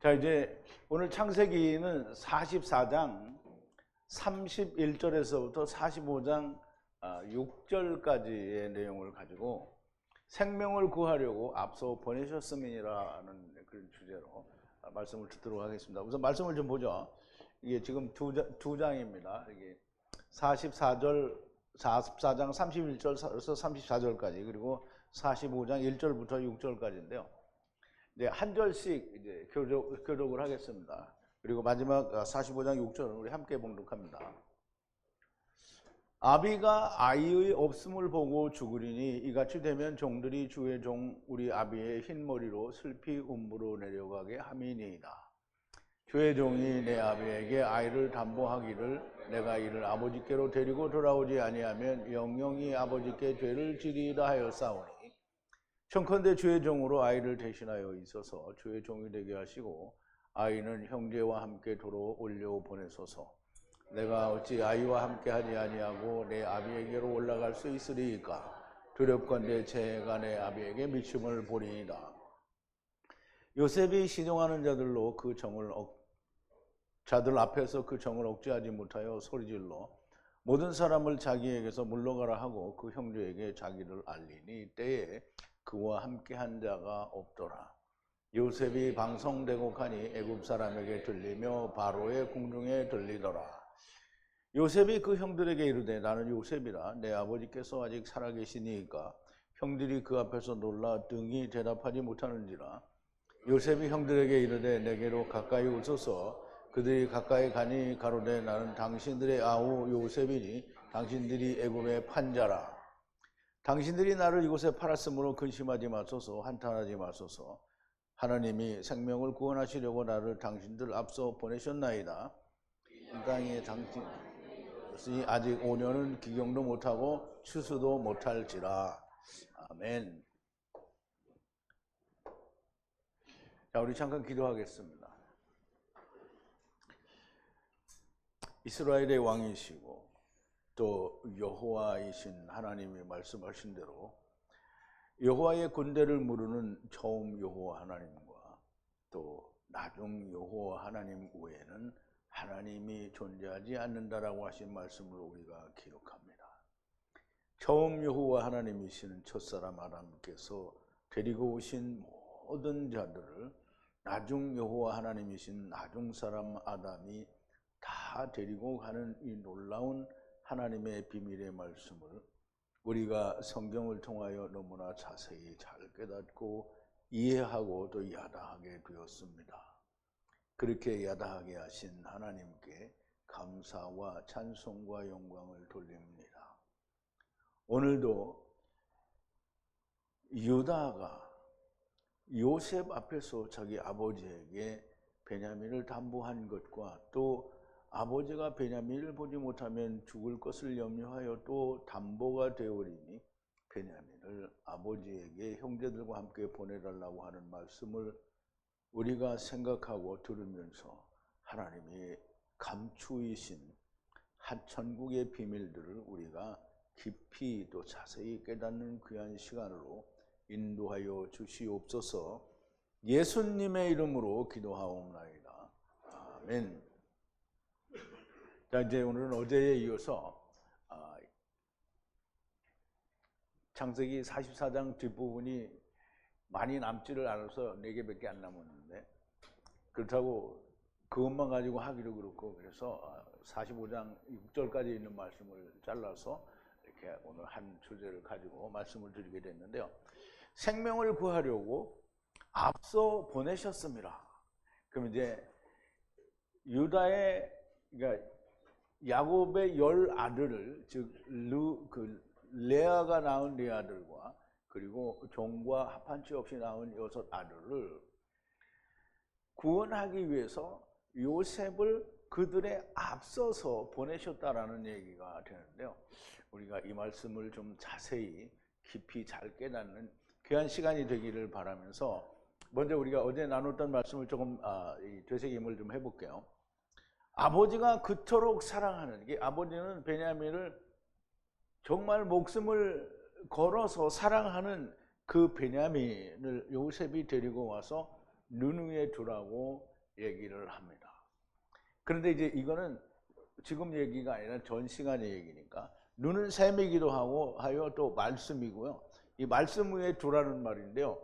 자, 이제 오늘 창세기는 44장 31절에서부터 45장 6절까지의 내용을 가지고 생명을 구하려고 앞서 보내셨음이라는 그런 주제로 말씀을 듣도록 하겠습니다. 우선 말씀을 좀 보죠. 이게 지금 두 장입니다. 이게 44장 31절에서 34절까지, 그리고 45장 1절부터 6절까지인데요. 네, 한 절씩 이제 교독을 하겠습니다. 그리고 마지막 45장 6절은 우리 함께 봉독합니다. 아비가 아이의 없음을 보고 죽으리니 이같이 되면 종들이 주의 종 우리 아비의 흰머리로 슬피 음부로 내려가게 함이니이다. 주의 종이 내 아비에게 아이를 담보하기를 내가 이를 아버지께로 데리고 돌아오지 아니하면 영영이 아버지께 죄를 지리이다 하였사오니, 청컨대 주의 종으로 아이를 대신하여 있어서 주의 종이 되게 하시고 아이는 형제와 함께 도로 올려 보내소서. 내가 어찌 아이와 함께 하지 아니하고 내 아비에게로 올라갈 수 있으리이까? 두렵건대 재해가 내 아비에게 미침을 보리이다. 요셉이 시종하는 자들로 자들 앞에서 그 정을 억제하지 못하여 소리질러 모든 사람을 자기에게서 물러가라 하고 그 형제에게 자기를 알리니 때에 그와 함께한 자가 없더라. 요셉이 방성되고 가니 애굽 사람에게 들리며 바로의 궁중에 들리더라. 요셉이 그 형들에게 이르되 나는 요셉이라. 내 아버지께서 아직 살아계시니이까? 형들이 그 앞에서 놀라 등이 대답하지 못하는지라. 요셉이 형들에게 이르되 내게로 가까이 오소서. 그들이 가까이 가니 가로되 나는 당신들의 아우 요셉이니 당신들이 애굽의 판자라. 당신들이 나를 이곳에 팔았으므로 근심하지 마소서. 한탄하지 마소서. 하나님이 생명을 구원하시려고 나를 당신들 앞서 보내셨나이다. 이 땅에 당신이 아직 5년은 기경도 못하고 추수도 못할지라. 아멘. 자, 우리 잠깐 기도하겠습니다. 이스라엘의 왕이시고 또 여호와이신 하나님이 말씀하신 대로 여호와의 군대를 무르는 처음 여호와 하나님과 또 나중 여호와 하나님 외에는 하나님이 존재하지 않는다라고 하신 말씀을 우리가 기록합니다. 처음 여호와 하나님이시는 첫사람 아담께서 데리고 오신 모든 자들을 나중 여호와 하나님이신 나중 사람 아담이 다 데리고 가는 이 놀라운 하나님의 비밀의 말씀을 우리가 성경을 통하여 너무나 자세히 잘 깨닫고 이해하고 또 야다하게 되었습니다. 그렇게 야다하게 하신 하나님께 감사와 찬송과 영광을 돌립니다. 오늘도 유다가 요셉 앞에서 자기 아버지에게 베냐민을 담보한 것과 또 아버지가 베냐민을 보지 못하면 죽을 것을 염려하여 또 담보가 되어오리니 베냐민을 아버지에게 형제들과 함께 보내달라고 하는 말씀을 우리가 생각하고 들으면서 하나님이 감추이신 천국의 비밀들을 우리가 깊이 또 자세히 깨닫는 귀한 시간으로 인도하여 주시옵소서. 예수님의 이름으로 기도하옵나이다. 아멘. 자, 이제 오늘은 어제에 이어서 창세기 44장 뒷부분이 많이 남지를 않아서 4개밖에 안 남았는데, 그렇다고 그것만 가지고 하기도 그렇고, 그래서 45장 6절까지 있는 말씀을 잘라서 이렇게 오늘 한 주제를 가지고 말씀을 드리게 됐는데요. 생명을 구하려고 앞서 보내셨습니다. 그럼 이제 유다의, 그러니까 야곱의 10아들을, 즉 레아가 낳은 네 아들과 그리고 종과 합한치 없이 낳은 6아들을 구원하기 위해서 요셉을 그들의 앞서서 보내셨다라는 얘기가 되는데요. 우리가 이 말씀을 좀 자세히 깊이 잘 깨닫는 귀한 시간이 되기를 바라면서 먼저 우리가 어제 나눴던 말씀을 조금 되새김을 좀 해볼게요. 아버지가 그토록 사랑하는, 이게 아버지는 베냐민을 정말 목숨을 걸어서 사랑하는 그 베냐민을 요셉이 데리고 와서 눈 위에 두라고 얘기를 합니다. 그런데 이제 이거는 지금 얘기가 아니라 전 시간의 얘기니까 눈은 셈이기도 하여 또 말씀이고요. 이 말씀 위에 두라는 말인데요.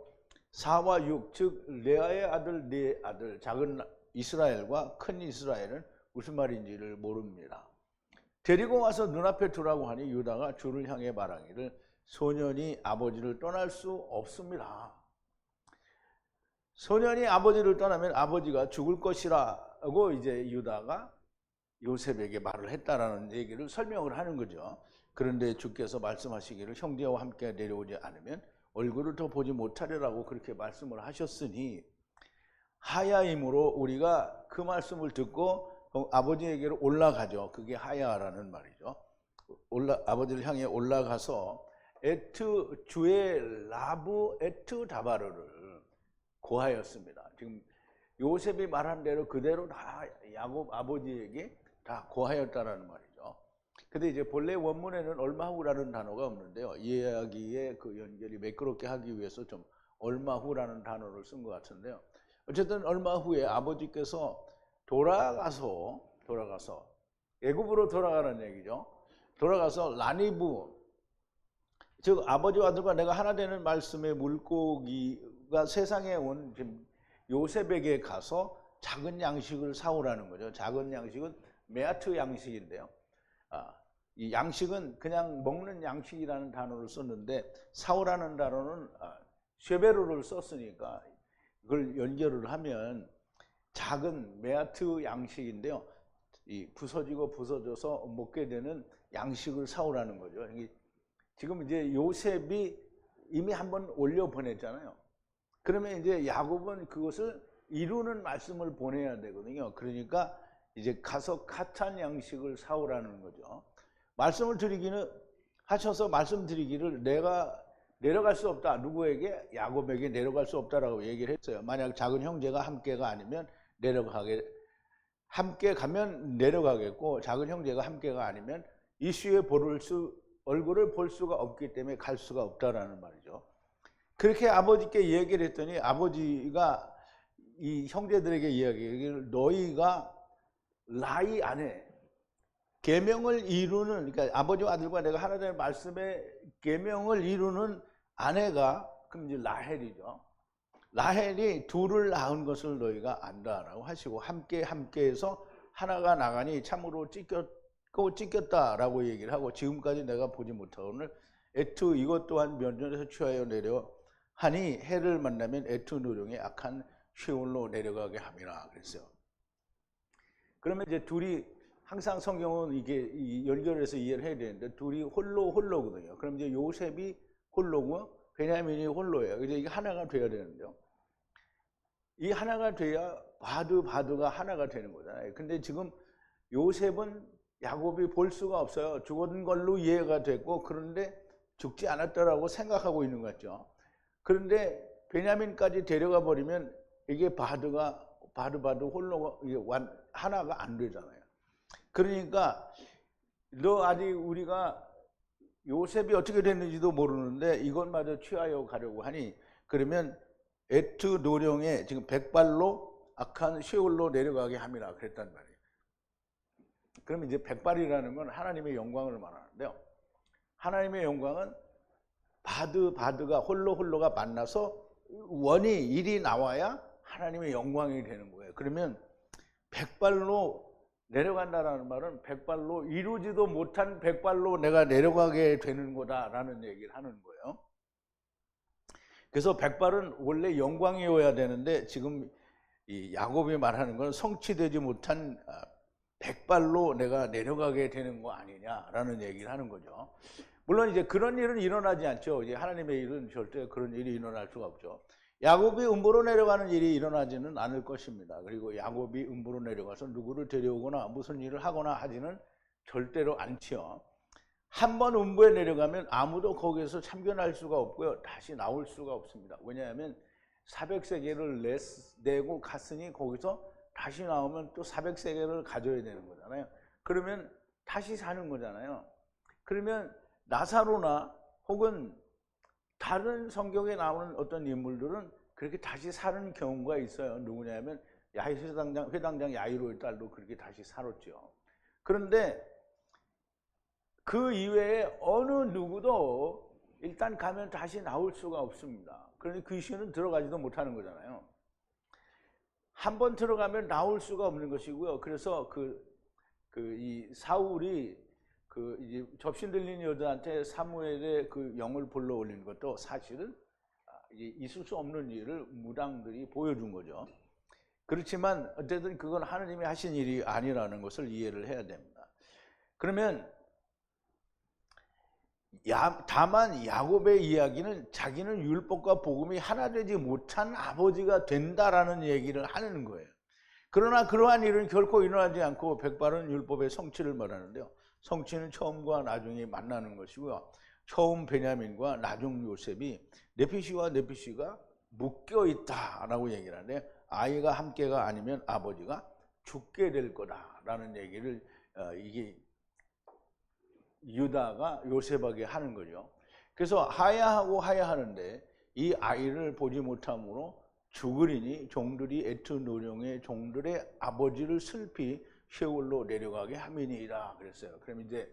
4와 6, 즉 레아의 아들, 네 아들, 작은 이스라엘과 큰 이스라엘은 무슨 말인지를 모릅니다. 데리고 와서 눈앞에 두라고 하니 유다가 주를 향해 말하기를 소년이 아버지를 떠날 수 없습니다. 소년이 아버지를 떠나면 아버지가 죽을 것이라고 이제 유다가 요셉에게 말을 했다라는 얘기를 설명을 하는 거죠. 그런데 주께서 말씀하시기를 형제와 함께 내려오지 않으면 얼굴을 더 보지 못하리라고 그렇게 말씀을 하셨으니 하야임으로 우리가 그 말씀을 듣고 아버지에게로 올라가죠. 그게 하야라는 말이죠. 아버지를 향해 올라가서 에트 주의 라브 에트 다바르를 고하였습니다. 지금 요셉이 말한 대로 그대로 다 야곱 아버지에게 다 고하였다라는 말이죠. 근데 이제 본래 원문에는 얼마 후라는 단어가 없는데요. 이야기의 그 연결이 매끄럽게 하기 위해서 좀 얼마 후라는 단어를 쓴 것 같은데요. 어쨌든 얼마 후에 아버지께서 돌아가서 애굽으로 돌아가는 얘기죠. 돌아가서 라니브, 즉 아버지와 아들과 내가 하나 되는 말씀의 물고기가 세상에 온 요셉에게 가서 작은 양식을 사오라는 거죠. 작은 양식은 메아트 양식인데요. 이 양식은 그냥 먹는 양식이라는 단어를 썼는데 사오라는 단어는 쉐베르를 썼으니까 그걸 연결을 하면 작은 메아트 양식인데요. 이 부서지고 부서져서 먹게 되는 양식을 사오라는 거죠. 지금 이제 요셉이 이미 한번 올려 보냈잖아요. 그러면 이제 야곱은 그것을 이루는 말씀을 보내야 되거든요. 그러니까 이제 가서 카탄 양식을 사오라는 거죠. 말씀을 드리기는 하셔서 말씀드리기를 내가 내려갈 수 없다. 누구에게? 야곱에게 내려갈 수 없다라고 얘기를 했어요. 만약 작은 형제가 함께가 아니면 함께 가면 내려가겠고 작은 형제가 함께가 아니면 이슈에 얼굴을 볼 수가 없기 때문에 갈 수가 없다라는 말이죠. 그렇게 아버지께 얘기를 했더니 아버지가 이 형제들에게 이야기하기를 너희가 라이 안에 계명을 이루는, 그러니까 아버지와 아들과 내가 하나 되는 말씀의 계명을 이루는 아내가 그럼 이제 라헬이죠. 라헬이 둘을 낳은 것을 너희가 안다라고 하시고 함께해서 하나가 나가니 참으로 찢겼다라고 얘기를 하고 지금까지 내가 보지 못하오늘 에투 이것 또한 면전에서 취하여 내려 하니 해를 만나면 에투 노령의 악한 쉐올로 내려가게 함이라 그랬어요. 그러면 이제 둘이 항상 성경은 이게 연결해서 이해를 해야 되는데 둘이 홀로거든요. 그럼 이제 요셉이 홀로고 베냐민이 홀로예요. 그래서 이게 하나가 돼야 되는데요. 이 하나가 돼야 바드가 하나가 되는 거잖아요. 근데 지금 요셉은 야곱이 볼 수가 없어요. 죽은 걸로 이해가 됐고 그런데 죽지 않았다라고 생각하고 있는 것 같죠. 그런데 베냐민까지 데려가 버리면 이게 바드 홀로가 하나가 안 되잖아요. 그러니까 아직 우리가 요셉이 어떻게 됐는지도 모르는데 이것마저 취하여 가려고 하니 그러면 에트 노령에 지금 백발로 악한 쉐올로 내려가게 함이라 그랬단 말이에요. 그러면 이제 백발이라는 건 하나님의 영광을 말하는데요. 하나님의 영광은 바드가 홀로가 만나서 일이 나와야 하나님의 영광이 되는 거예요. 그러면 백발로 내려간다라는 말은 백발로 이루지도 못한 백발로 내가 내려가게 되는 거다라는 얘기를 하는 거예요. 그래서 백발은 원래 영광이어야 되는데 지금 이 야곱이 말하는 건 성취되지 못한 백발로 내가 내려가게 되는 거 아니냐라는 얘기를 하는 거죠. 물론 이제 그런 일은 일어나지 않죠. 이제 하나님의 일은 절대 그런 일이 일어날 수가 없죠. 야곱이 음부로 내려가는 일이 일어나지는 않을 것입니다. 그리고 야곱이 음부로 내려가서 누구를 데려오거나 무슨 일을 하거나 하지는 절대로 않지요. 한번 음부에 내려가면 아무도 거기에서 참견할 수가 없고요. 다시 나올 수가 없습니다. 왜냐하면 400세계를 내고 갔으니 거기서 다시 나오면 또 400세계를 가져야 되는 거잖아요. 그러면 다시 사는 거잖아요. 그러면 나사로나 혹은 다른 성경에 나오는 어떤 인물들은 그렇게 다시 사는 경우가 있어요. 누구냐면 회당장 야이로의 딸도 그렇게 다시 살았죠. 그런데 그 이외에 어느 누구도 일단 가면 다시 나올 수가 없습니다. 그러니 귀신은 들어가지도 못하는 거잖아요. 한번 들어가면 나올 수가 없는 것이고요. 그래서 이 사울이 이제 접신 들린 여자한테 사무엘의 그 영을 불러 올리는 것도 사실은 있을 수 없는 일을 무당들이 보여준 거죠. 그렇지만 어쨌든 그건 하느님이 하신 일이 아니라는 것을 이해를 해야 됩니다. 그러면 다만 야곱의 이야기는 자기는 율법과 복음이 하나 되지 못한 아버지가 된다라는 얘기를 하는 거예요. 그러나 그러한 일은 결코 일어나지 않고 백발은 율법의 성취를 말하는데요. 성취는 처음과 나중에 만나는 것이고요. 처음 베냐민과 나중 요셉이 네피시와 네피시가 묶여 있다라고 얘기를 하는데, 아이가 함께가 아니면 아버지가 죽게 될 거다라는 얘기를 이게 유다가 요셉에게 하는 거죠. 그래서 하야하고 하야하는데 이 아이를 보지 못함으로 죽으리니 종들이 애투 노령의 종들의 아버지를 슬피 셰올로 내려가게 함이니이다 그랬어요. 그럼 이제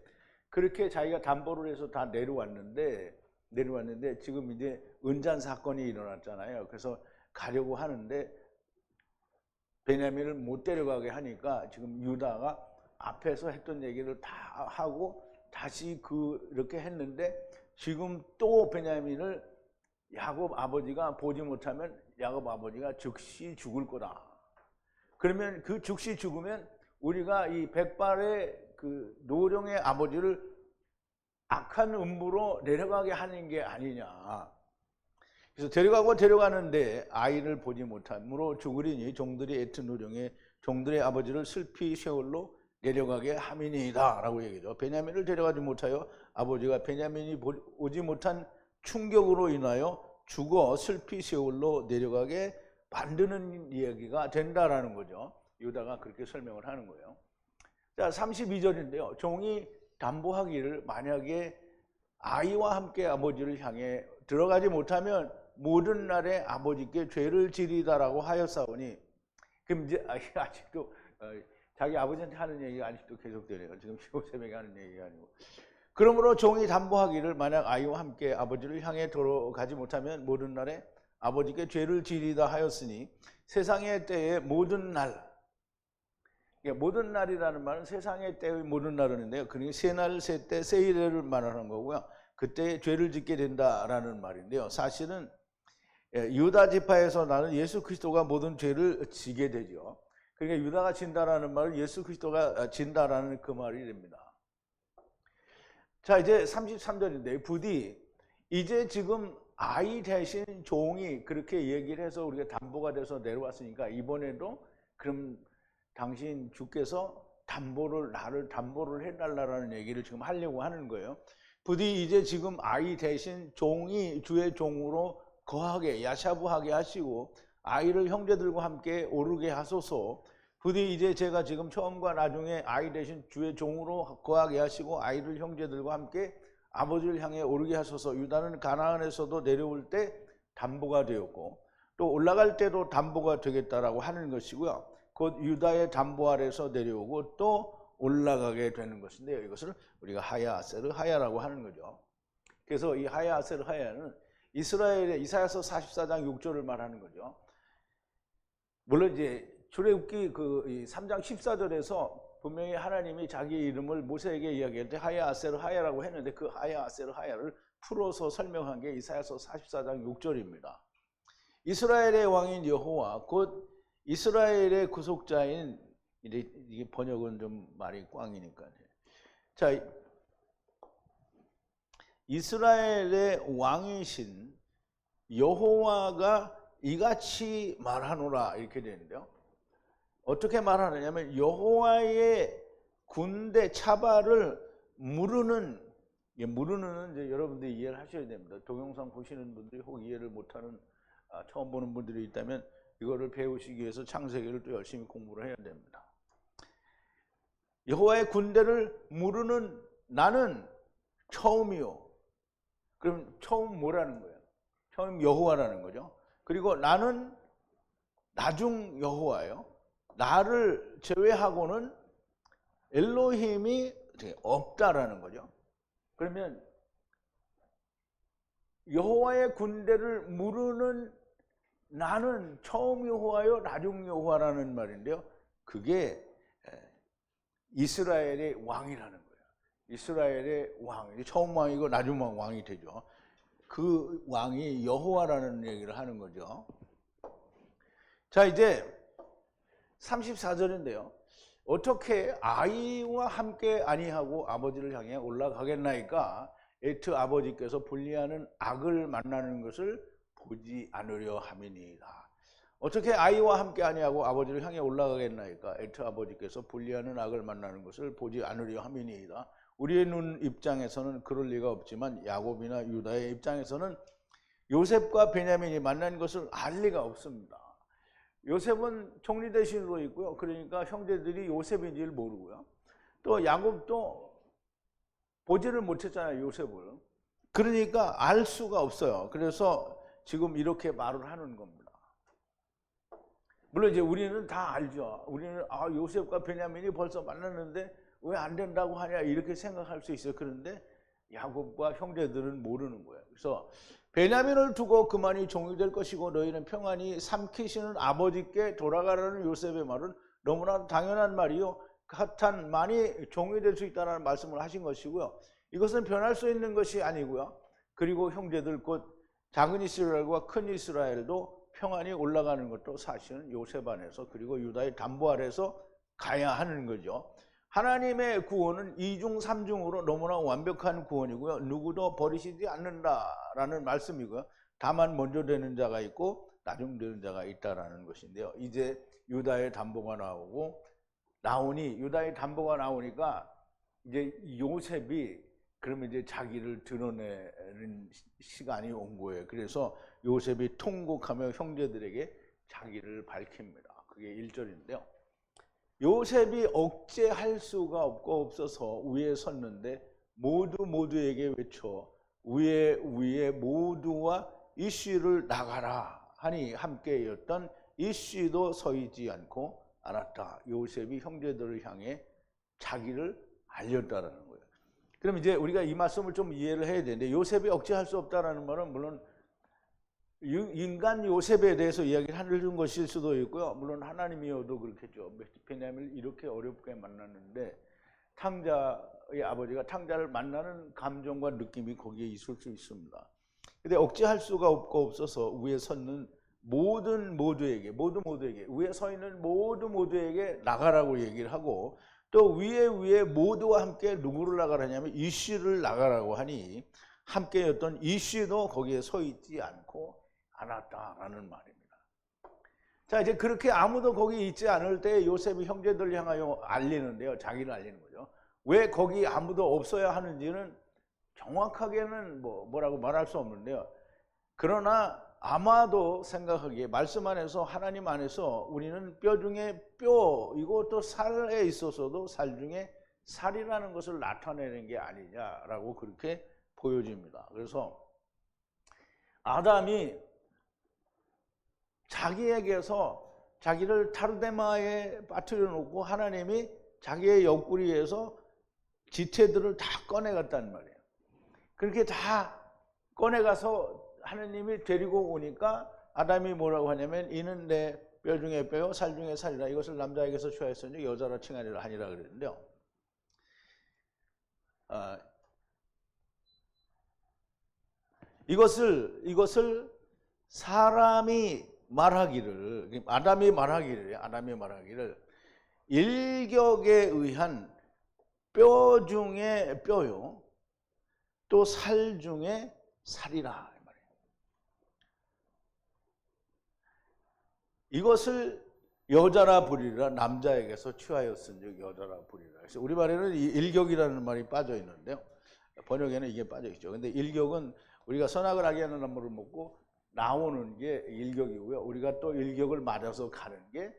그렇게 자기가 담보를 해서 다 내려왔는데 지금 이제 은잔 사건이 일어났잖아요. 그래서 가려고 하는데 베냐민을 못 데려가게 하니까 지금 유다가 앞에서 했던 얘기를 다 하고 다시 이렇게 했는데, 지금 또 베냐민을 야곱 아버지가 보지 못하면 야곱 아버지가 즉시 죽을 거다. 그러면 그 즉시 죽으면 우리가 이 백발의 그 노령의 아버지를 악한 음부로 내려가게 하는 게 아니냐. 그래서 데려가는데 아이를 보지 못함으로 죽으리니 종들이 애트 노령의 종들의 아버지를 슬피 셰올로 내려가게 함이니이다 라고 얘기죠. 베냐민을 데려가지 못하여 아버지가 베냐민이 오지 못한 충격으로 인하여 죽어 슬피 셰올로 내려가게 만드는 이야기가 된다라는 거죠. 유다가 그렇게 설명을 하는 거예요. 자, 32절인데요. 종이 담보하기를 만약에 아이와 함께 아버지를 향해 들어가지 못하면 모든 날에 아버지께 죄를 지리다라고 하였사오니, 그럼 이제 아직도 자기 아버지한테 하는 얘기가 아직도 계속되네요. 지금 요셉에게 하는 얘기가 아니고. 그러므로 종이 담보하기를 만약 아이와 함께 아버지를 향해 들어가지 못하면 모든 날에 아버지께 죄를 지리다 하였으니 세상의 때의 모든 날, 모든 날이라는 말은 세상의 때의 모든 날인데요. 그러니까 세 날, 세 때, 세 이래를 말하는 거고요. 그때 죄를 짓게 된다라는 말인데요. 사실은 유다 지파에서 나는 예수 그리스도가 모든 죄를 지게 되죠. 그러니까 유다가 진다라는 말은 예수 그리스도가 진다라는 그 말이 됩니다. 자, 이제 33절인데 부디 이제 지금 아이 대신 종이 그렇게 얘기를 해서 우리가 담보가 돼서 내려왔으니까 이번에도 그럼 당신 주께서 나를 담보를 해달라는 얘기를 지금 하려고 하는 거예요. 부디 이제 지금 아이 대신 종이 주의 종으로 거하게 야샤부하게 하시고 아이를 형제들과 함께 오르게 하소서. 부디 이제 제가 지금 처음과 나중에 아이 대신 주의 종으로 거하게 하시고 아이를 형제들과 함께 아버지를 향해 오르게 하소서. 유다는 가나안에서도 내려올 때 담보가 되었고 또 올라갈 때도 담보가 되겠다라고 하는 것이고요. 곧 유다의 담보 아래서 내려오고 또 올라가게 되는 것인데요. 이것을 우리가 하야 아세르 하야라고 하는 거죠. 그래서 이 하야 아세르 하야는 이스라엘의 이사야서 44장 6절을 말하는 거죠. 물론 이제 출애굽기 3장 14절에서 분명히 하나님이 자기 이름을 모세에게 이야기할 때 하야 아세르 하야라고 했는데 그 하야 아세르 하야를 풀어서 설명한 게 이사야서 44장 6절입니다. 이스라엘의 왕인 여호와 곧 이스라엘의 구속자인, 이게 번역은 좀 말이 꽝이니까요. 자, 이스라엘의 왕이신 여호와가 이같이 말하노라 이렇게 되는데요. 어떻게 말하느냐면 여호와의 군대 차발을 무르는 이제 여러분들이 이해를 하셔야 됩니다. 동영상 보시는 분들이 혹 이해를 못하는 처음 보는 분들이 있다면 이거를 배우시기 위해서 창세기를 또 열심히 공부를 해야 됩니다. 여호와의 군대를 무르는 나는 처음이요. 그럼 처음 뭐라는 거예요? 처음 여호와라는 거죠. 그리고 나는 나중 여호와예요. 나를 제외하고는 엘로힘이 없다라는 거죠. 그러면 여호와의 군대를 무르는 나는 처음 여호와요 나중 여호와라는 말인데요. 그게 이스라엘의 왕이라는 거예요. 이스라엘의 왕, 처음 왕이고 나중 왕이 되죠. 그 왕이 여호와라는 얘기를 하는 거죠. 자, 이제 34절인데요. 어떻게 아이와 함께 아니하고 아버지를 향해 올라가겠나이까? 에트 아버지께서 분리하는 악을 만나는 것을 보지 않으려 함이니이다. 어떻게 아이와 함께 아니하고 아버지를 향해 올라가겠나이까? 에트 아버지께서 분리하는 악을 만나는 것을 보지 않으려 함이니이다. 우리의 눈 입장에서는 그럴 리가 없지만 야곱이나 유다의 입장에서는 요셉과 베냐민이 만난 것을 알 리가 없습니다. 요셉은 총리 대신으로 있고요. 그러니까 형제들이 요셉인지를 모르고요. 또 야곱도 보지를 못했잖아요, 요셉을. 그러니까 알 수가 없어요. 그래서 지금 이렇게 말을 하는 겁니다. 물론 이제 우리는 다 알죠. 우리는 요셉과 베냐민이 벌써 만났는데 왜 안 된다고 하냐 이렇게 생각할 수 있어요. 그런데 야곱과 형제들은 모르는 거예요. 그래서 베냐민을 두고 그만이 종이 될 것이고 너희는 평안히 삼키시는 아버지께 돌아가라는 요셉의 말은 너무나 당연한 말이요. 하탄만이 종이 될 수 있다는 말씀을 하신 것이고요. 이것은 변할 수 있는 것이 아니고요. 그리고 형제들 곧 작은 이스라엘과 큰 이스라엘도 평안히 올라가는 것도 사실은 요셉 안에서 그리고 유다의 담보 아래서 가야 하는 거죠. 하나님의 구원은 2중 3중으로 너무나 완벽한 구원이고요. 누구도 버리시지 않는다라는 말씀이고요. 다만 먼저 되는 자가 있고 나중 되는 자가 있다라는 것인데요. 이제 유다의 담보가 나오니 유다의 담보가 나오니까 이제 요셉이 그러면 이제 자기를 드러내는 시간이 온 거예요. 그래서 요셉이 통곡하며 형제들에게 자기를 밝힙니다. 그게 1절인데요. 요셉이 억제할 수가 없어서 위에 섰는데 모두에게 외쳐 위에 모두와 이씨를 나가라 하니 함께였던 이씨도 서 있지 않고 않았다. 요셉이 형제들을 향해 자기를 알렸다라는 거예요. 그럼 이제 우리가 이 말씀을 좀 이해를 해야 되는데 요셉이 억제할 수 없다라는 말은 물론 인간 요셉에 대해서 이야기를 하는 것일 수도 있고요. 물론 하나님이어도 그렇겠죠. 베냐민을 이렇게 어렵게 만났는데 탕자의 아버지가 탕자를 만나는 감정과 느낌이 거기에 있을 수 있습니다. 근데 억제할 수가 없어서 위에 섰는 모두에게 위에 서 있는 모두에게 나가라고 얘기를 하고 또 위에 모두와 함께 누구를 나가라냐면 이씨를 나가라고 하니 함께였던 이씨도 거기에 서 있지 않았다라는 말입니다. 자, 이제 그렇게 아무도 거기 있지 않을 때 요셉이 형제들을 향하여 알리는데요. 자기를 알리는 거죠. 왜 거기 아무도 없어야 하는지는 정확하게는 뭐라고 말할 수 없는데요. 그러나 아마도 생각하기에 말씀 안에서 하나님 안에서 우리는 뼈 중에 뼈이고 또 살에 있어서도 살 중에 살이라는 것을 나타내는 게 아니냐라고 그렇게 보여집니다. 그래서 아담이 자기에게서 자기를 타르데마에 빠뜨려 놓고 하나님이 자기의 옆구리에서 지체들을 다 꺼내갔단 말이에요. 그렇게 다 꺼내가서 하나님이 데리고 오니까 아담이 뭐라고 하냐면 이는 내 뼈 중에 뼈요 살 중에 살이라 이것을 남자에게서 취하였으니 여자라 칭하리라 하니라 그랬는데요. 이것을 사람이 말하기를 아담이 말하기를 일격에 의한 뼈 중에 뼈요 또 살 중에 살이라 말이에요. 이것을 여자라 부리라 남자에게서 취하였은즉 여자라 부리라. 그래서 우리말에는 이 일격이라는 말이 빠져 있는데요. 번역에는 이게 빠져 있죠. 근데 일격은 우리가 선악을 하게 하는 나무를 먹고 나오는 게 일격이고요. 우리가 또 일격을 맞아서 가는 게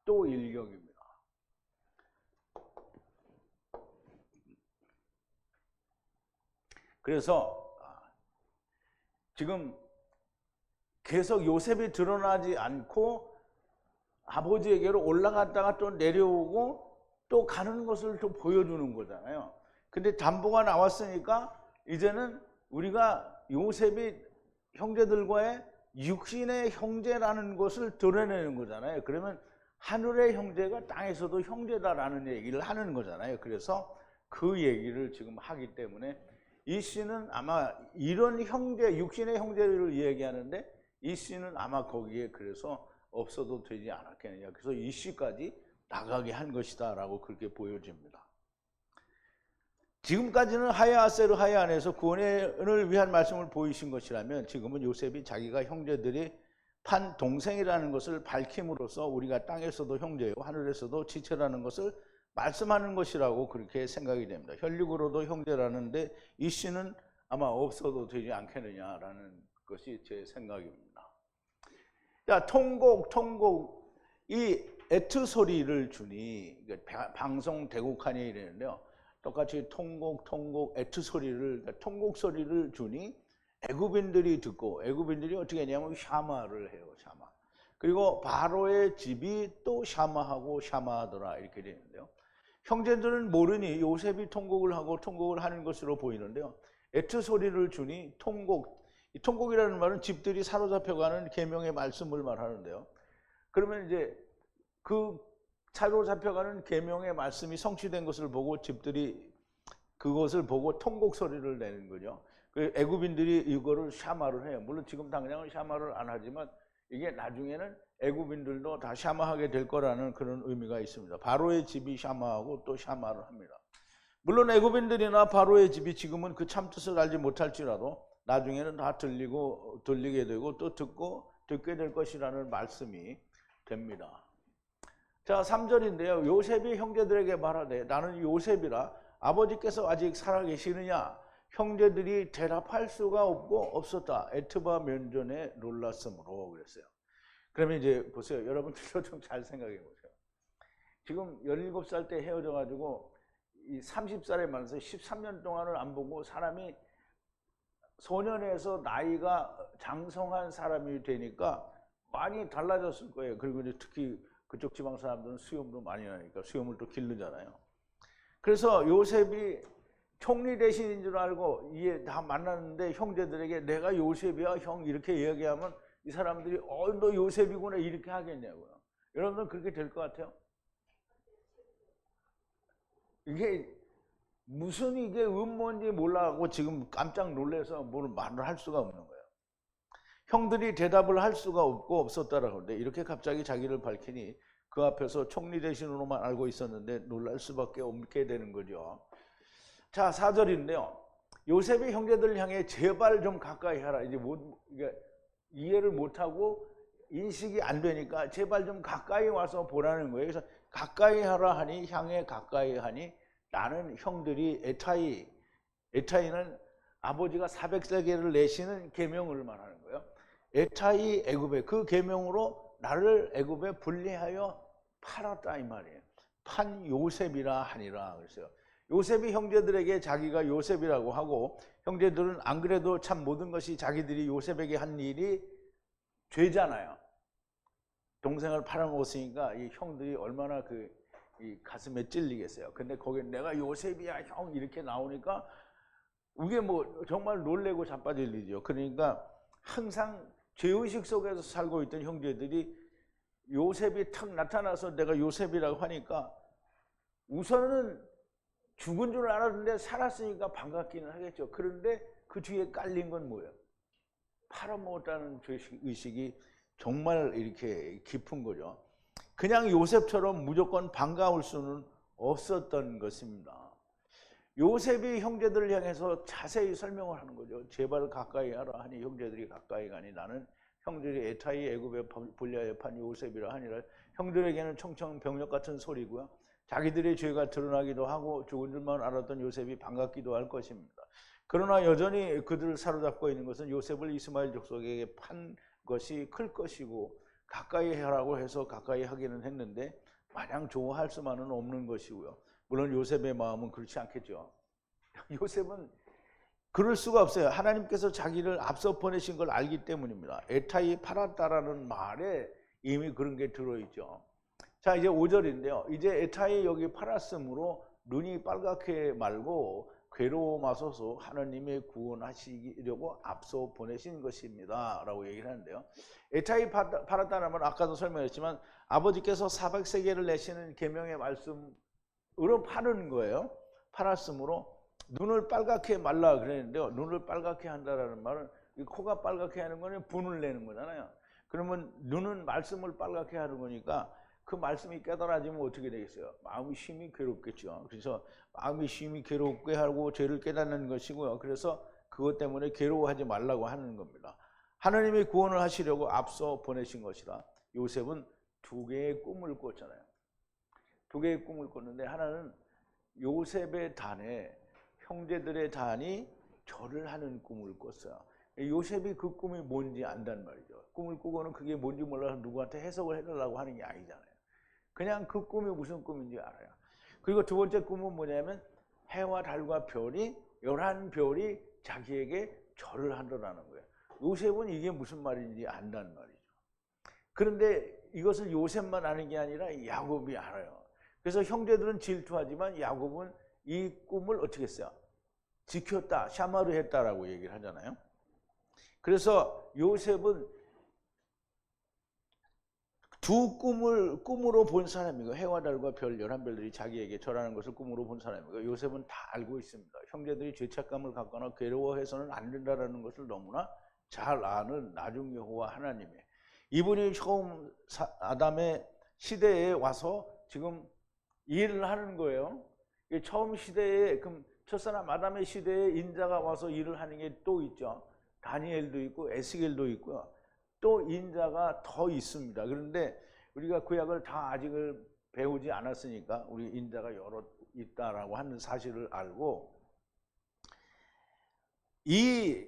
또 일격입니다. 그래서 지금 계속 요셉이 드러나지 않고 아버지에게로 올라갔다가 또 내려오고 또 가는 것을 또 보여주는 거잖아요. 근데 담보가 나왔으니까 이제는 우리가 요셉이 형제들과의 육신의 형제라는 것을 드러내는 거잖아요. 그러면 하늘의 형제가 땅에서도 형제다라는 얘기를 하는 거잖아요. 그래서 그 얘기를 지금 하기 때문에 이 씨는 아마 이런 형제, 육신의 형제를 얘기하는데 이 씨는 아마 거기에 그래서 없어도 되지 않았겠느냐. 그래서 이 씨까지 나가게 한 것이다 라고 그렇게 보여집니다. 지금까지는 하야세르 안에서 구원을 위한 말씀을 보이신 것이라면 지금은 요셉이 자기가 형제들이 판 동생이라는 것을 밝힘으로써 우리가 땅에서도 형제요 하늘에서도 지체라는 것을 말씀하는 것이라고 그렇게 생각이 됩니다. 혈육으로도 형제라는데 이 씨는 아마 없어도 되지 않겠느냐라는 것이 제 생각입니다. 자, 통곡 이 에트 소리를 주니 방송 대곡하니 이랬는데요. 똑같이 통곡 에트 소리를 통곡 소리를 주니 애굽인들이 듣고 애굽인들이 어떻게 했냐면 샤마를 해요. 샤마. 그리고 바로의 집이 또 샤마하고 샤마하더라 이렇게 되는데요. 형제들은 모르니 요셉이 통곡을 하고 통곡을 하는 것으로 보이는데요. 에트 소리를 주니 이 통곡이라는 말은 집들이 사로잡혀가는 계명의 말씀을 말하는데요. 그러면 이제 그 사로잡혀가는 계명의 말씀이 성취된 것을 보고 집들이 그것을 보고 통곡 소리를 내는 거죠. 그 애굽인들이 이거를 샤마를 해요. 물론 지금 당장은 샤마를 안 하지만 이게 나중에는 애굽인들도 다 샤마하게 될 거라는 그런 의미가 있습니다. 바로의 집이 샤마하고 또 샤마를 합니다. 물론 애굽인들이나 바로의 집이 지금은 그 참뜻을 알지 못할지라도 나중에는 다 들리게 되고 또 듣게 될 것이라는 말씀이 됩니다. 자, 3절인데요. 요셉이 형제들에게 말하되 나는 요셉이라 아버지께서 아직 살아계시느냐? 형제들이 대답할 수가 없었다. 에트바 면전에 놀랐으므로 그랬어요. 그러면 이제 보세요. 여러분들도 좀 잘 생각해 보세요. 지금 17살 때 헤어져 가지고 이 30살에 만나서 13년 동안을 안 보고 사람이 소년에서 나이가 장성한 사람이 되니까 많이 달라졌을 거예요. 그리고 이제 특히 그쪽 지방 사람들은 수염도 많이 나니까 수염을 또 기르잖아요. 그래서 요셉이 총리 대신인 줄 알고 이게 다 만났는데 형제들에게 내가 요셉이야 형 이렇게 이야기하면 이 사람들이 너 요셉이구나 이렇게 하겠냐고요. 여러분들 그렇게 될 것 같아요? 이게 무슨 이게 음모인지 몰라하고 지금 깜짝 놀라서 뭘 말을 할 수가 없는 거예요. 형들이 대답을 할 수가 없었다라고 하는데 이렇게 갑자기 자기를 밝히니 그 앞에서 총리 대신으로만 알고 있었는데 놀랄 수밖에 없게 되는 거죠. 자, 4절인데요. 요셉이 형제들을 향해 제발 좀 가까이 하라. 이제 이해를 못하고 인식이 안 되니까 제발 좀 가까이 와서 보라는 거예요. 그래서 가까이 하라 하니 향해 가까이 하니 나는 형들이 에타이는 아버지가 400세겔을 내시는 계명을 말하는 거예요. 에타이 애굽에 그 계명으로 나를 애굽에 분리하여 팔았다 이 말이에요. 판 요셉이라 하니라 그랬어요. 요셉이 형제들에게 자기가 요셉이라고 하고 형제들은 안 그래도 참 모든 것이 자기들이 요셉에게 한 일이 죄잖아요. 동생을 팔아먹었으니까 이 형들이 얼마나 이 가슴에 찔리겠어요. 근데 거기 내가 요셉이야 형 이렇게 나오니까 이게 뭐 정말 놀래고 자빠질 일이죠. 그러니까 항상 죄의식 속에서 살고 있던 형제들이 요셉이 탁 나타나서 내가 요셉이라고 하니까 우선은 죽은 줄 알았는데 살았으니까 반갑기는 하겠죠. 그런데 그 뒤에 깔린 건 뭐예요? 팔아먹었다는 죄의식이 정말 이렇게 깊은 거죠. 그냥 요셉처럼 무조건 반가울 수는 없었던 것입니다. 요셉이 형제들을 향해서 자세히 설명을 하는 거죠. 제발 가까이 하라 하니 형제들이 가까이 가니 나는 형들이 에타이 애굽에 분리하여 판 요셉이라 하니라. 형들에게는 청청병력 같은 소리고요. 자기들의 죄가 드러나기도 하고 죽은 줄만 알았던 요셉이 반갑기도 할 것입니다. 그러나 여전히 그들을 사로잡고 있는 것은 요셉을 이스마엘 족속에게 판 것이 클 것이고 가까이 하라고 해서 가까이 하기는 했는데 마냥 좋아할 수만은 없는 것이고요. 물론 요셉의 마음은 그렇지 않겠죠. 요셉은 그럴 수가 없어요. 하나님께서 자기를 앞서 보내신 걸 알기 때문입니다. 에타이 팔았다라는 말에 이미 그런 게 들어있죠. 자, 이제 5절인데요. 이제 에타이 여기 팔았으므로 눈이 빨갛게 말고 괴로워하소서 하나님의 구원하시려고 앞서 보내신 것입니다 라고 얘기를 하는데요. 에타이 팔았다는 말은 아까도 설명했지만 아버지께서 400세겔을 내시는 계명의 말씀으로 파는 거예요. 팔았으므로 눈을 빨갛게 말라 그랬는데요. 눈을 빨갛게 한다라는 말은 코가 빨갛게 하는 거는 분을 내는 거잖아요. 그러면 눈은 말씀을 빨갛게 하는 거니까 그 말씀이 깨달아지면 어떻게 되겠어요? 마음이 심히 괴롭겠죠. 그래서 마음이 심히 괴롭게 하고 죄를 깨닫는 것이고요. 그래서 그것 때문에 괴로워하지 말라고 하는 겁니다. 하나님이 구원을 하시려고 앞서 보내신 것이라. 요셉은 두 개의 꿈을 꿨잖아요. 두 개의 꿈을 꿨는데 하나는 요셉의 단에 형제들의 단이 절을 하는 꿈을 꿨어요. 요셉이 그 꿈이 뭔지 안단 말이죠. 꿈을 꾸고는 그게 뭔지 몰라서 누구한테 해석을 해달라고 하는 게 아니잖아요. 그냥 그 꿈이 무슨 꿈인지 알아요. 그리고 두 번째 꿈은 뭐냐면 해와 달과 별이 11별이 자기에게 절을 하더라는 거예요. 요셉은 이게 무슨 말인지 안단 말이죠. 그런데 이것을 요셉만 아는 게 아니라 야곱이 알아요. 그래서 형제들은 질투하지만 야곱은 이 꿈을 어떻게 했어요? 지켰다, 샤마르 했다라고 얘기를 하잖아요. 그래서 요셉은 두 꿈을 꿈으로 본 사람이고 해와 달과 별 11별들이 자기에게 절하는 것을 꿈으로 본 사람이고 요셉은 다 알고 있습니다. 형제들이 죄책감을 갖거나 괴로워해서는 안 된다는 것을 너무나 잘 아는 나중 여호와 하나님의 이분이 처음 아담의 시대에 와서 지금 일을 하는 거예요. 처음 시대에 그럼 첫사람 아담의 시대에 인자가 와서 일을 하는 게 또 있죠. 다니엘도 있고 에스겔도 있고요. 또 인자가 더 있습니다. 그런데 우리가 구약을 다 아직을 배우지 않았으니까 우리 인자가 여러 있다라고 하는 사실을 알고 이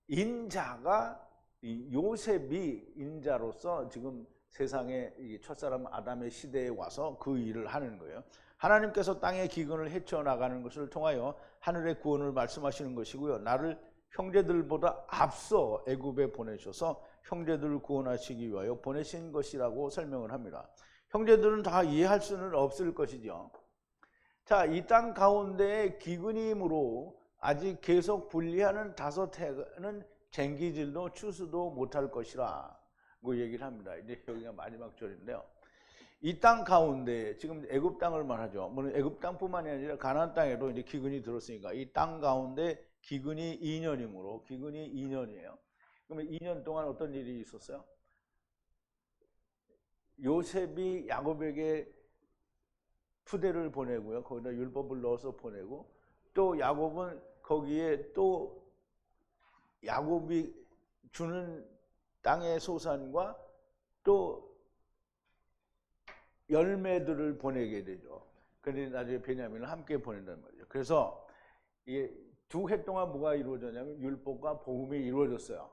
인자가 요셉이 인자로서 지금 세상에 첫사람 아담의 시대에 와서 그 일을 하는 거예요. 하나님께서 땅의 기근을 헤쳐나가는 것을 통하여 하늘의 구원을 말씀하시는 것이고요. 나를 형제들보다 앞서 애굽에 보내셔서 형제들을 구원하시기 위하여 보내신 것이라고 설명을 합니다. 형제들은 다 이해할 수는 없을 것이죠. 자, 이 땅 가운데의 기근임으로 아직 계속 분리하는 다섯 해는 쟁기질도 추수도 못할 것이라 고 얘기를 합니다. 이제 여기가 마지막 절인데요. 이 땅 가운데 지금 애굽 땅을 말하죠. 물론 애굽 땅뿐만이 아니라 가나안 땅에도 이제 기근이 들었으니까 이 땅 가운데 기근이 2년이므로 기근이 2년이에요. 그러면 2년 동안 어떤 일이 있었어요? 요셉이 야곱에게 푸대를 보내고요. 거기다 율법을 넣어서 보내고 또 야곱은 거기에 또 야곱이 주는 땅의 소산과 또 열매들을 보내게 되죠. 그런데 나중에 베냐민을 함께 보낸단 말이죠. 그래서 이게 2해 동안 뭐가 이루어졌냐면 율법과 복음이 이루어졌어요.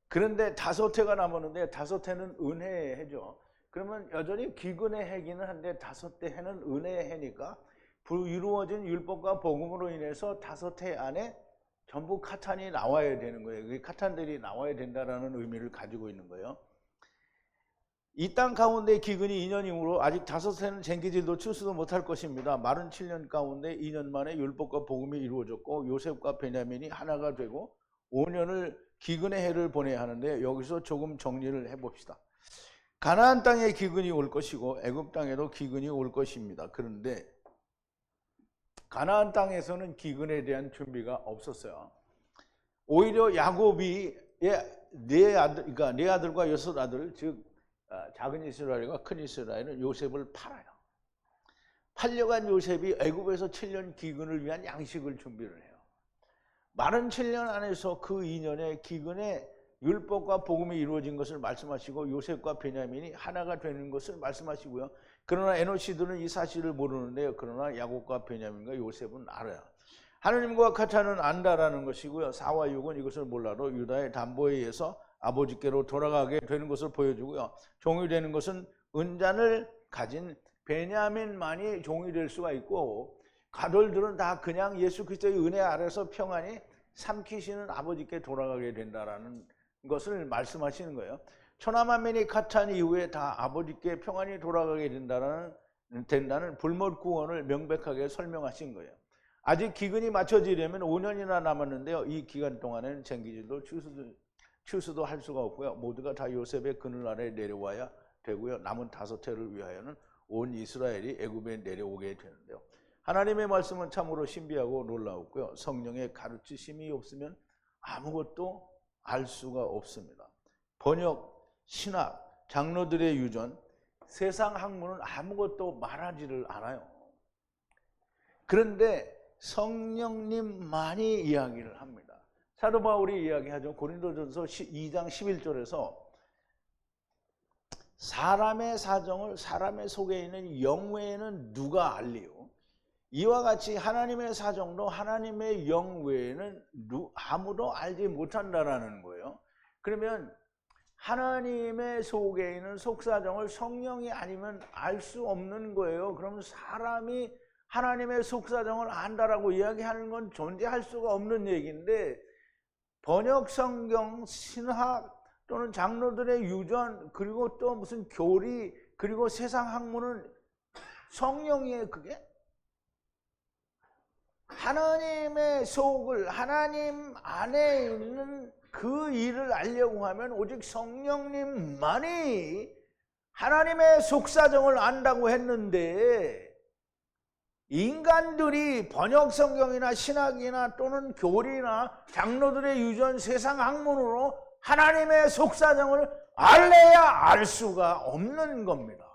그런데 5해가 남았는데 5해는 은혜의 해죠. 그러면 여전히 기근의 해기는 한데 5대 해는 은혜의 해니까 이루어진 율법과 복음으로 인해서 5해 안에 전부 카탄이 나와야 되는 거예요. 그 카탄들이 나와야 된다는 의미를 가지고 있는 거예요. 이 땅 가운데 기근이 2년이므로 아직 5해는 쟁기질도 추수도 못할 것입니다. 마른 7년 가운데 2년 만에 율법과 복음이 이루어졌고 요셉과 베냐민이 하나가 되고 5년을 기근의 해를 보내야 하는데 여기서 조금 정리를 해봅시다. 가나안 땅에 기근이 올 것이고 애굽 땅에도 기근이 올 것입니다. 그런데 가나안 땅에서는 기근에 대한 준비가 없었어요. 오히려 야곱이 네 아들과 6아들 즉 작은 이스라엘과 큰 이스라엘은 요셉을 팔아요. 팔려간 요셉이 애굽에서 7년 기근을 위한 양식을 준비를 해요. 마른 7년 안에서 그 2년의 기근의 율법과 복음이 이루어진 것을 말씀하시고 요셉과 베냐민이 하나가 되는 것을 말씀하시고요. 그러나 에노시들은 이 사실을 모르는데요. 그러나 야곱과 베냐민과 요셉은 알아요. 하느님과 카탄은 안다라는 것이고요. 4와 6은 이것을 몰라도 유다의 담보에 의해서 아버지께로 돌아가게 되는 것을 보여주고요. 종이 되는 것은 은잔을 가진 베냐민만이 종이 될 수가 있고 가돌들은 다 그냥 예수 그리스도의 은혜 아래서 평안히 삼키시는 아버지께 돌아가게 된다라는 것을 말씀하시는 거예요. 천하만민이 가찬 이후에 다 아버지께 평안히 돌아가게 된다는 불못 구원을 명백하게 설명하신 거예요. 아직 기근이 맞춰지려면 5년이나 남았는데요. 이 기간 동안에는 쟁기질도 추수도 할 수가 없고요. 모두가 다 요셉의 그늘 아래 내려와야 되고요. 남은 5해를 위하여는 온 이스라엘이 애굽에 내려오게 되는데요. 하나님의 말씀은 참으로 신비하고 놀라웠고요. 성령의 가르치심이 없으면 아무것도 알 수가 없습니다. 번역, 신학, 장로들의 유전, 세상 학문은 아무것도 말하지를 않아요. 그런데 성령님만이 이야기를 합니다. 사도 바울이 이야기하죠. 고린도전서 2장 11절에서 사람의 사정을 사람의 속에 있는 영 외에는 누가 알리요? 이와 같이 하나님의 사정도 하나님의 영 외에는 아무도 알지 못한다라는 거예요. 그러면 하나님의 속에 있는 속사정을 성령이 아니면 알 수 없는 거예요. 그러면 사람이 하나님의 속사정을 안다라고 이야기하는 건 존재할 수가 없는 얘기인데, 번역 성경, 신학 또는 장로들의 유전, 그리고 또 무슨 교리, 그리고 세상 학문은 성령이에요. 그게 하나님의 속을, 하나님 안에 있는 그 일을 알려고 하면 오직 성령님만이 하나님의 속사정을 안다고 했는데, 인간들이 번역 성경이나 신학이나 또는 교리나 장로들의 유전, 세상 학문으로 하나님의 속사정을 알래야 알 수가 없는 겁니다.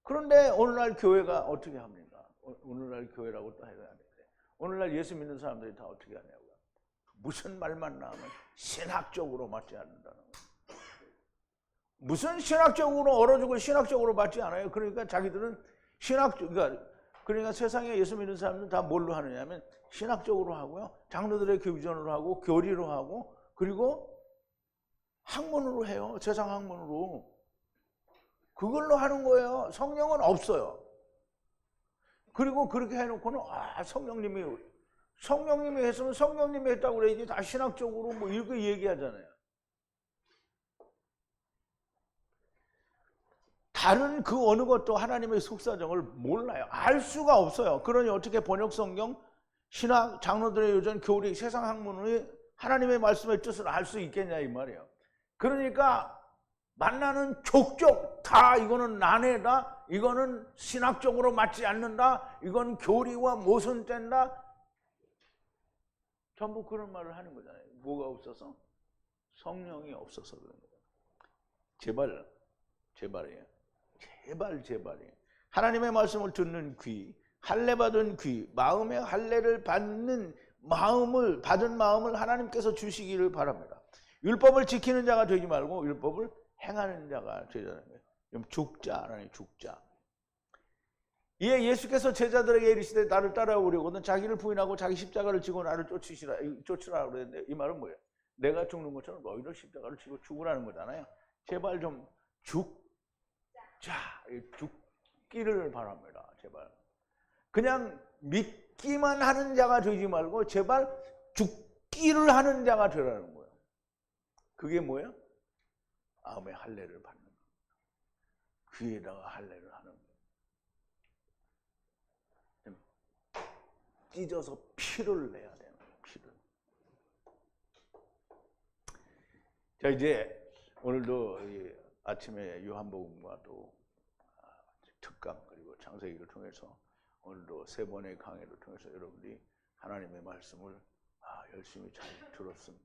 그런데 오늘날 교회가 어떻게 합니까? 오늘날 교회라고 또 해야 되는데, 오늘날 예수 믿는 사람들이 다 어떻게 하냐고요. 무슨 말만 나오면 신학적으로 맞지 않는다는 거예요. 무슨 신학적으로 얼어주고 신학적으로 맞지 않아요. 그러니까 자기들은 그러니까 세상에 예수 믿는 사람들은 다 뭘로 하느냐면 신학적으로 하고요, 장로들의 교전으로 하고, 교리로 하고, 그리고 학문으로 해요. 세상 학문으로. 그걸로 하는 거예요. 성령은 없어요. 그리고 그렇게 해놓고는 성령님이 했으면 성령님이 했다고 그래야지 다 신학적으로 뭐 이렇게 얘기하잖아요. 다른 그 어느 것도 하나님의 속사정을 몰라요. 알 수가 없어요. 그러니 어떻게 번역 성경, 신학, 장로들의 유전, 교리, 세상 학문의 하나님의 말씀의 뜻을 알 수 있겠냐 이 말이에요. 그러니까 만나는 족족 다 이거는 난해다, 이거는 신학적으로 맞지 않는다, 이건 교리와 모순된다, 전부 그런 말을 하는 거잖아요. 뭐가 없어서? 성령이 없어서 그런 거예요. 제발이에요. 제발이에요. 하나님의 말씀을 듣는 귀, 할례 받은 귀, 마음의 할례를 받는 받은 마음을 하나님께서 주시기를 바랍니다. 율법을 지키는 자가 되지 말고 율법을 행하는 자가 되자는 거예요. 그럼 죽자라는 죽자. 이에 예수께서 제자들에게 이르시되 나를 따라오려거든 자기를 부인하고 자기 십자가를 지고 나를 쫓으라 그랬는데, 이 말은 뭐예요? 내가 죽는 것처럼 너희도 십자가를 지고 죽으라는 거잖아요. 제발 좀 죽기를 바랍니다. 제발. 그냥 믿기만 하는 자가 되지 말고 제발 죽기를 하는 자가 되라는 거예요. 그게 뭐예요? 마음의 할례를 받는 거예요. 귀에다가 할례를 하는 거예요. 찢어서 피를 내야 되는 거예요. 피를. 자, 이제 오늘도 아침에 요한복음과 또 특강 그리고 창세기를 통해서 오늘도 3번의 강의를 통해서 여러분들이 하나님의 말씀을 열심히 잘 들었습니다.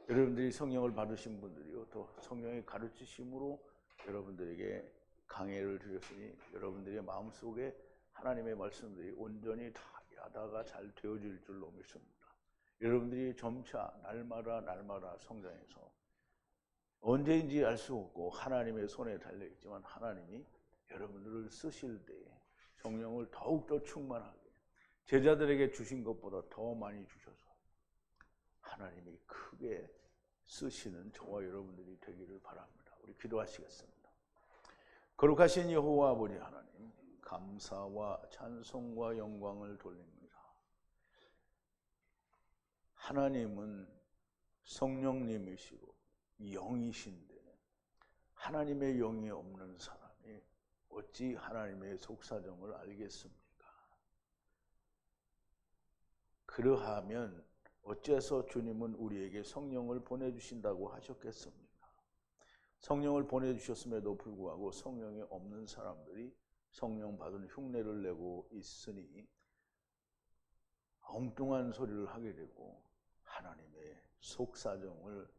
여러분들이 성령을 받으신 분들이요, 또 성령의 가르치심으로 여러분들에게 강해를 드렸으니 여러분들의 마음속에 하나님의 말씀들이 온전히 다 야다가 잘 되어질 줄로 믿습니다. 여러분들이 점차 날마다 성장해서 언제인지 알 수 없고 하나님의 손에 달려있지만 하나님이 여러분들을 쓰실 때에 성령을 더욱더 충만하게 제자들에게 주신 것보다 더 많이 주셔서 하나님이 크게 쓰시는 저와 여러분들이 되기를 바랍니다. 우리 기도하시겠습니다. 거룩하신 여호와 아버지 하나님, 감사와 찬송과 영광을 돌립니다. 하나님은 성령님이시고 영이신데 하나님의 영이 없는 사람이 어찌 하나님의 속사정을 알겠습니까? 그러하면 어째서 주님은 우리에게 성령을 보내주신다고 하셨겠습니까? 성령을 보내주셨음에도 불구하고 성령이 없는 사람들이 성령 받은 흉내를 내고 있으니 엉뚱한 소리를 하게 되고 하나님의 속사정을,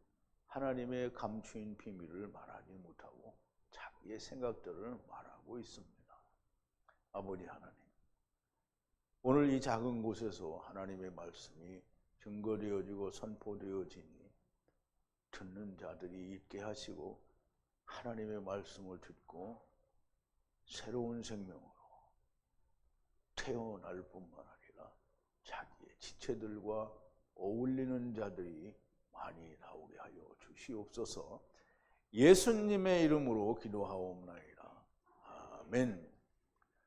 하나님의 감추인 비밀을 말하지 못하고 자기의 생각들을 말하고 있습니다. 아버지 하나님, 오늘 이 작은 곳에서 하나님의 말씀이 증거되어지고 선포되어지니 듣는 자들이 있게 하시고 하나님의 말씀을 듣고 새로운 생명으로 태어날 뿐만 아니라 자기의 지체들과 어울리는 자들이 많이 나오게 하여 주시옵소서. 예수님의 이름으로 기도하옵나이다. 아멘.